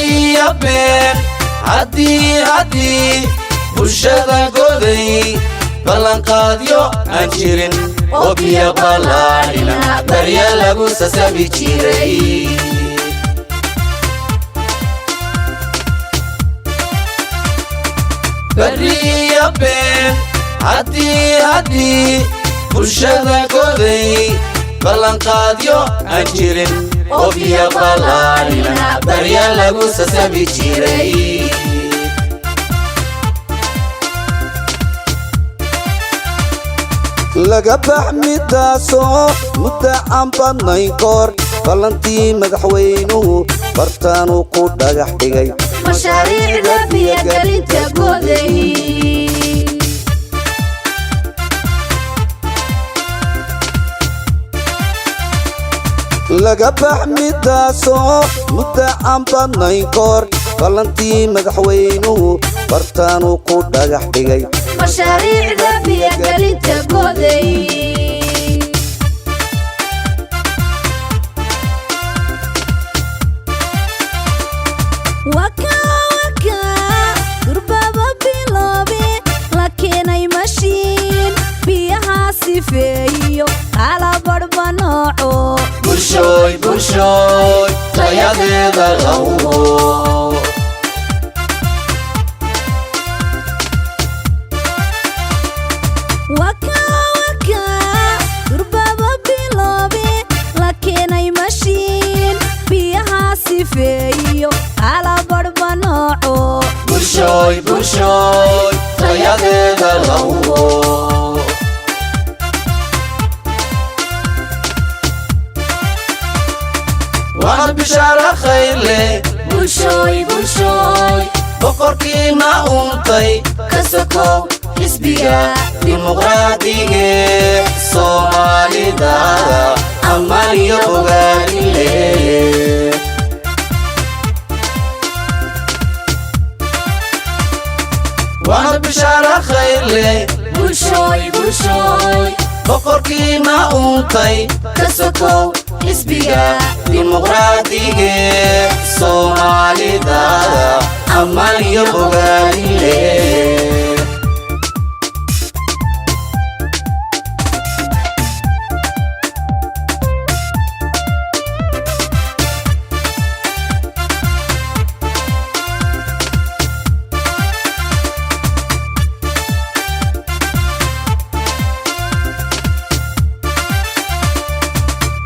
بريا بين هدي بلشدا قودي بلان قاديو أنجيرين وبيا بلارنا بريا لغو سسابي جيري بريا بين هدي بلشدا قودي بلان قاديو أنجيرين وبيا بلارنا بريا لغو سسابي جيري laga baxmidaaso mudda aan badnayn koor balantii madaxweynuhu bartaanu ku dhagax dhigay mashaariicda biyagelinta goday laga baxmidaaso mudda aan badnayn koor balantii madaxweynuhu bartaanu ku dhagax dhigay mashaariicda biyagelinta goday waka durbaba biloobe la keenay mashiin biyaha sifeeyo qalabadhba nooco bulshooy tayadeeda lahubo durbaba biloobe la keenay mashiin biyaha sifeeyo qalabadhba nooco bulshooy tayadeeda lahubo waxaad bishaara khayr leh bulshooy boqorkiina uuntay ka sokow xisbiga dimuqraadiga Soomaalidada ammaan iyo bogaadin leh waxaad bishaara khayr leh bulshooy boqorkiina uuntay ka sokow xisbiga dimuqraadiga Soomaalidada ammaan iyo bogaadin leh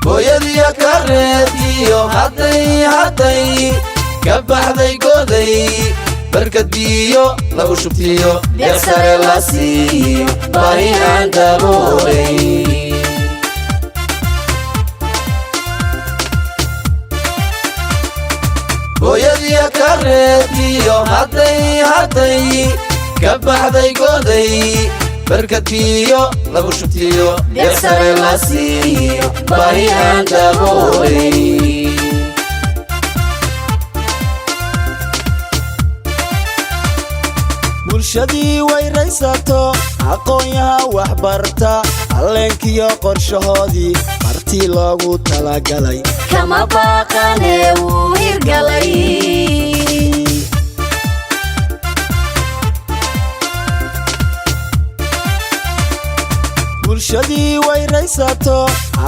hooyadiya ka reediyo hadday ka baxday goday barkad biyo lagu shubtiyo deeq sare la siiyo baahi aan daboolay hooyadiya ka reediyo hadday ka baxday goday barkad biyo lagu shubtiyo deeq sare la siiyo baahi aan daboolay bulshadii way raysato aqoonyaha waxbarta halleenkiyo qorshahoodii martii loogu talagalay kama baaqane wuu hirgalay bulshadii way raysato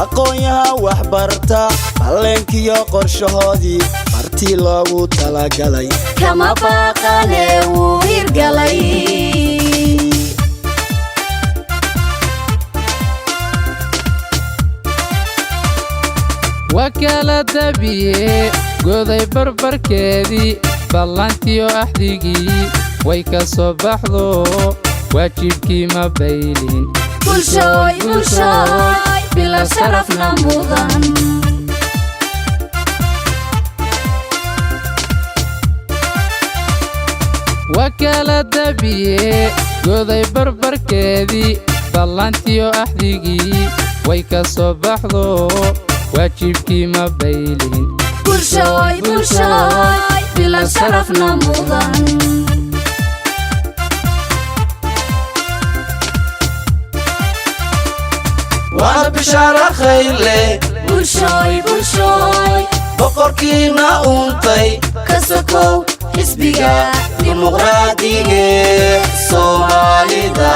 aqoonyaha waxbarta halleenkiyo qorshahoodii martii loogu talagalay kama baaqane wuu hirgalay wakaalada biye goday barbarkeedii ballantiyo axdigii way ka soo baxdo waajibkii ma baylin bulshooy bila sharafna mudan wakaalada biye goday barbarkeedii ballantiyo axdigii way ka soo baxdo waajibkii ma baylin bulshooy bila sharafna mudan waxaad bishaara khayr leh bulshooy boqorkiina uuntay kasokow xisbiga dimuqraadiga Soomaalida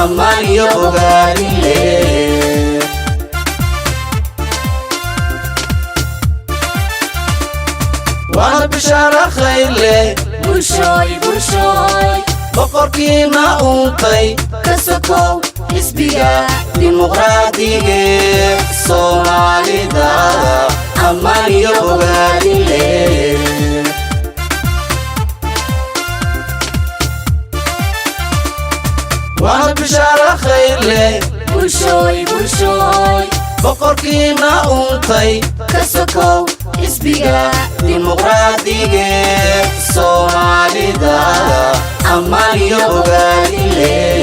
ammaan iyo bogaadin leh waana bishaara khayr leh bulshooy boqorkiina uuntay kasokow xisbiga dimuqraadiga Soomaalida ammaan iyo bogaadin leh waana bishaara khayr leh bulshooy boqorkiina uuntay kasokow xisbiga dimuqraadiga Soomaalida ammaan iyo bogaadin leh